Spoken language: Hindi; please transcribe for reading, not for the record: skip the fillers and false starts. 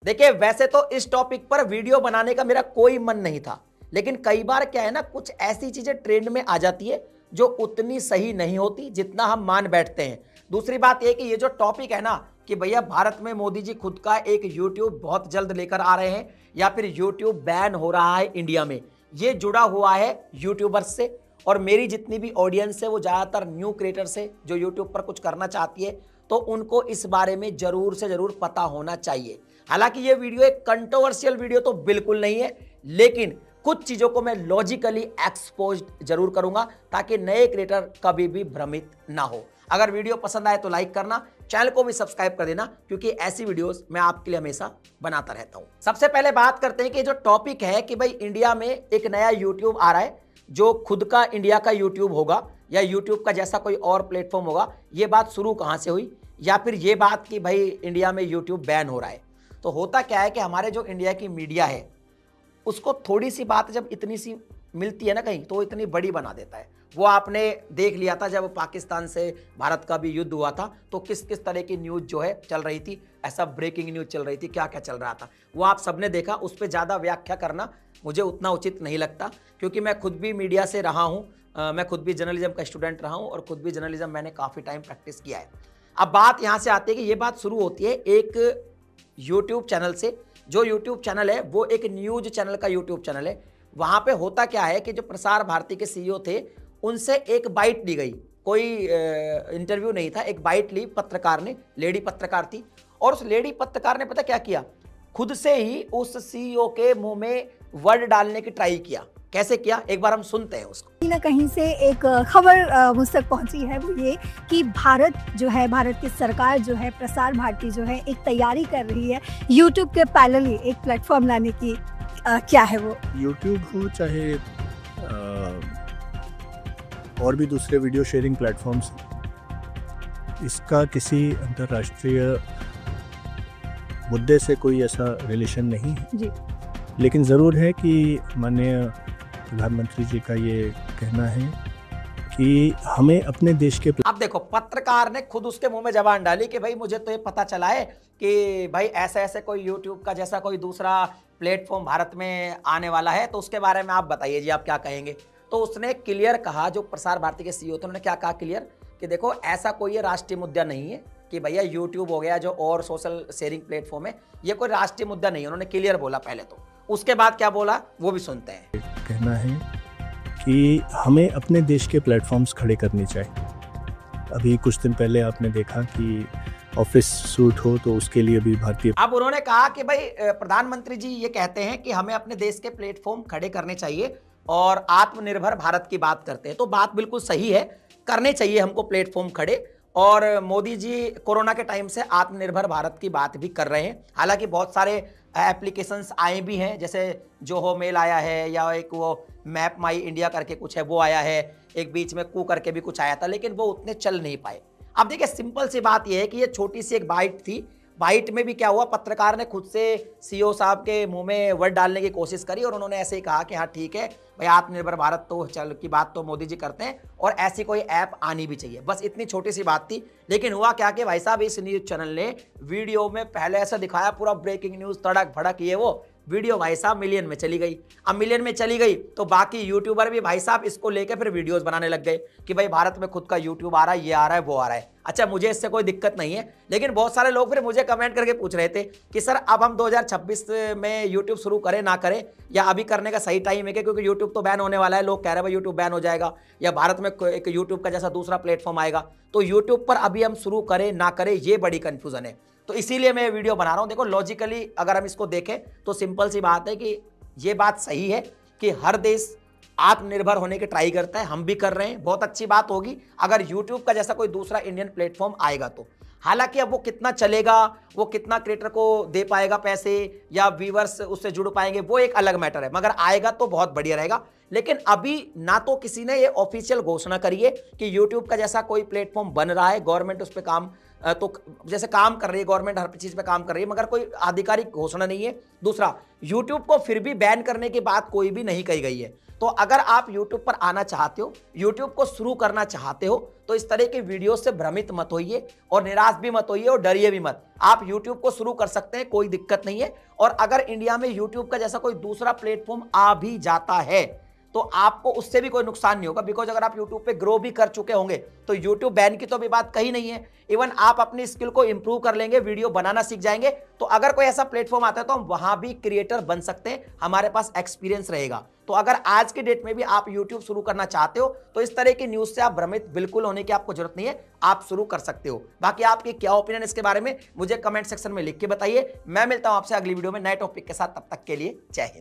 देखिए वैसे तो इस टॉपिक पर वीडियो बनाने का मेरा कोई मन नहीं था, लेकिन कई बार क्या है ना, कुछ ऐसी चीजें ट्रेंड में आ जाती है जो उतनी सही नहीं होती जितना हम मान बैठते हैं। दूसरी बात यह कि ये जो टॉपिक है ना कि भैया भारत में मोदी जी खुद का एक यूट्यूब बहुत जल्द लेकर आ रहे हैं या फिर यूट्यूब बैन हो रहा है इंडिया में, ये जुड़ा हुआ है यूट्यूबर्स से। और मेरी जितनी भी ऑडियंस है वो ज़्यादातर न्यू क्रिएटर्स है जो यूट्यूब पर कुछ करना चाहती है, तो उनको इस बारे में जरूर से जरूर पता होना चाहिए। हालांकि ये वीडियो एक कंट्रोवर्शियल वीडियो तो बिल्कुल नहीं है, लेकिन कुछ चीज़ों को मैं लॉजिकली एक्सपोज जरूर करूंगा ताकि नए क्रिएटर कभी भी भ्रमित ना हो। अगर वीडियो पसंद आए तो लाइक करना, चैनल को भी सब्सक्राइब कर देना, क्योंकि ऐसी वीडियोस मैं आपके लिए हमेशा बनाता रहता हूं। सबसे पहले बात करते हैं कि जो टॉपिक है कि भाई इंडिया में एक नया यूट्यूब आ रहा है जो खुद का इंडिया का यूट्यूब होगा या यूट्यूब का जैसा कोई और प्लेटफॉर्म होगा। ये बात शुरू कहां से हुई, या फिर ये बात कि भाई इंडिया में यूट्यूब बैन हो रहा है। तो होता क्या है कि हमारे जो इंडिया की मीडिया है उसको थोड़ी सी बात जब इतनी सी मिलती है ना कहीं, तो इतनी बड़ी बना देता है। वो आपने देख लिया था जब पाकिस्तान से भारत का भी युद्ध हुआ था, तो किस किस तरह की न्यूज़ जो है चल रही थी, ऐसा ब्रेकिंग न्यूज़ चल रही थी, क्या क्या चल रहा था वो आप सबने देखा। उस पर ज़्यादा व्याख्या करना मुझे उतना उचित नहीं लगता, क्योंकि मैं खुद भी मीडिया से रहा हूँ, मैं खुद भी जर्नलिज्म का स्टूडेंट रहा हूँ और खुद भी जर्नलिज्म मैंने काफ़ी टाइम प्रैक्टिस किया है। अब बात यहाँ से आती है कि ये बात शुरू होती है एक यूट्यूब चैनल से। जो यूट्यूब चैनल है वो एक न्यूज चैनल का यूट्यूब चैनल है। वहाँ पे होता क्या है कि जो प्रसार भारती के सीईओ थे उनसे एक बाइट ली गई, कोई इंटरव्यू नहीं था, एक बाइट ली पत्रकार ने, लेडी पत्रकार थी, और उस लेडी पत्रकार ने पता क्या किया, खुद से ही उस सीईओ के मुंह में वर्ड डालने की ट्राई किया। कैसे किया, एक बार हम सुनते हैं उसको। कहीं ना कहीं से एक खबर मुझ तक पहुंची है, वो ये कि भारत जो है, भारत की सरकार जो है, प्रसार भारती जो है, एक तैयारी कर रही है यूट्यूब के पैरेलली एक प्लेटफॉर्म लाने की। क्या है वो? यूट्यूब हो चाहे और भी दूसरे वीडियो शेयरिंग प्लेटफॉर्म्स, इसका किसी अंतर्राष्ट्रीय मुद्दे से कोई ऐसा रिलेशन नहीं है जी। लेकिन ज़रूर है कि माननीय प्रधानमंत्री जी का ये कहना है कि हमें अपने देश के। अब देखो पत्रकार ने खुद उसके मुंह में जबान डाली कि भाई मुझे तो ये पता चला है कि भाई ऐसे ऐसे कोई यूट्यूब का जैसा कोई दूसरा प्लेटफॉर्म भारत में आने वाला है, तो उसके बारे में आप बताइए जी, आप क्या कहेंगे। तो उसने क्लियर कहा, जो प्रसार भारती के सीईओ थे उन्होंने क्या कहा क्लियर, कि देखो ऐसा कोई ये राष्ट्रीय मुद्दा नहीं है कि भैया यूट्यूब हो गया जो और सोशल शेयरिंग प्लेटफॉर्म है, ये कोई राष्ट्रीय मुद्दा नहीं है। उन्होंने क्लियर बोला पहले तो, उसके बाद क्या बोला वो भी सुनते हैं। कहना है कि हमें अपने देश के प्लेटफॉर्म्स खड़े करने चाहिए। अभी कुछ दिन पहले आपने देखा कि ऑफिस सूट हो तो उसके लिए भी भारतीय। अब उन्होंने कहा कि भाई प्रधानमंत्री जी ये कहते हैं कि हमें अपने देश के प्लेटफॉर्म खड़े करने चाहिए और आत्मनिर्भर भारत की बात करते हैं, तो बात बिल्कुल सही है, करने चाहिए हमको प्लेटफॉर्म खड़े। और मोदी जी कोरोना के टाइम से आत्मनिर्भर भारत की बात भी कर रहे हैं। हालांकि बहुत सारे एप्लीकेशंस आए भी हैं, जैसे जोहो मेल आया है, या एक वो मैप माई इंडिया करके कुछ है वो आया है, एक बीच में कू करके भी कुछ आया था, लेकिन वो उतने चल नहीं पाए। अब देखिए सिंपल सी बात ये है कि ये छोटी सी एक बाइट थी, बाइट में भी क्या हुआ, पत्रकार ने खुद से सीईओ साहब के मुंह में वर्ड डालने की कोशिश करी और उन्होंने ऐसे ही कहा कि हाँ ठीक है भाई, आत्मनिर्भर भारत तो चल की बात तो मोदी जी करते हैं और ऐसी कोई ऐप आनी भी चाहिए, बस इतनी छोटी सी बात थी। लेकिन हुआ क्या कि भाई साहब इस न्यूज चैनल ने वीडियो में पहले ऐसा दिखाया, पूरा ब्रेकिंग न्यूज, तड़क भड़क, ये वो वीडियो भाई साहब मिलियन में चली गई। अब मिलियन में चली गई तो बाकी यूट्यूबर भी भाई साहब इसको लेके फिर वीडियोस बनाने लग गए कि भाई भारत में खुद का यूट्यूब आ रहा है, ये आ रहा है, वो आ रहा है। अच्छा मुझे इससे कोई दिक्कत नहीं है, लेकिन बहुत सारे लोग फिर मुझे कमेंट करके पूछ रहे थे कि सर अब हम 2026 में यूट्यूब शुरू करें ना करें, या अभी करने का सही टाइम है क्या, क्योंकि यूट्यूब तो बैन होने वाला है। लोग कह रहे हैं भाई यूट्यूब बैन हो जाएगा या भारत में एक यूट्यूब का जैसा दूसरा प्लेटफॉर्म आएगा, तो यूट्यूब पर अभी हम शुरू करें ना करें, ये बड़ी कंफ्यूजन है। तो इसीलिए मैं वीडियो बना रहा हूं। देखो लॉजिकली अगर हम इसको देखें तो सिंपल सी बात है कि ये बात सही है कि हर देश आत्मनिर्भर होने की ट्राई करता है, हम भी कर रहे हैं, बहुत अच्छी बात होगी अगर यूट्यूब का जैसा कोई दूसरा इंडियन प्लेटफॉर्म आएगा तो। हालांकि अब वो कितना चलेगा, वो कितना क्रिएटर को दे पाएगा पैसे या व्यूअर्स उससे जुड़ पाएंगे, वो एक अलग मैटर है, मगर आएगा तो बहुत बढ़िया रहेगा। लेकिन अभी ना तो किसी ने ये ऑफिशियल घोषणा करी है कि यूट्यूब का जैसा कोई प्लेटफॉर्म बन रहा है, गवर्नमेंट उस पर काम तो जैसे काम कर रही है गवर्नमेंट, हर चीज पे काम कर रही है, मगर कोई आधिकारिक घोषणा नहीं है। दूसरा, यूट्यूब को फिर भी बैन करने की बात कोई भी नहीं कही गई है। तो अगर आप यूट्यूब पर आना चाहते हो, यूट्यूब को शुरू करना चाहते हो, तो इस तरह के वीडियो से भ्रमित मत होइए और निराश भी मत होइए और डरिए भी मत। आप यूट्यूब को शुरू कर सकते हैं, कोई दिक्कत नहीं है। और अगर इंडिया में यूट्यूब का जैसा कोई दूसरा प्लेटफॉर्म आ भी जाता है तो आपको उससे भी कोई नुकसान नहीं होगा, बिकॉज अगर आप YouTube पे ग्रो भी कर चुके होंगे तो YouTube बैन की तो अभी बात कही नहीं है। इवन आप अपनी स्किल को इंप्रूव कर लेंगे, वीडियो बनाना सीख जाएंगे, तो अगर कोई ऐसा प्लेटफॉर्म आता है तो हम वहां भी क्रिएटर बन सकते हैं, हमारे पास एक्सपीरियंस रहेगा। तो अगर आज की डेट में भी आप YouTube शुरू करना चाहते हो तो इस तरह की न्यूज से आप भ्रमित बिल्कुल होने की आपको जरूरत नहीं है, आप शुरू कर सकते हो। बाकी आपके क्या ओपिनियन इसके बारे में मुझे कमेंट सेक्शन में लिख के बताइए। मैं मिलता हूं आपसे अगली वीडियो में नए टॉपिक के साथ, तब तक के लिए जय हिंद।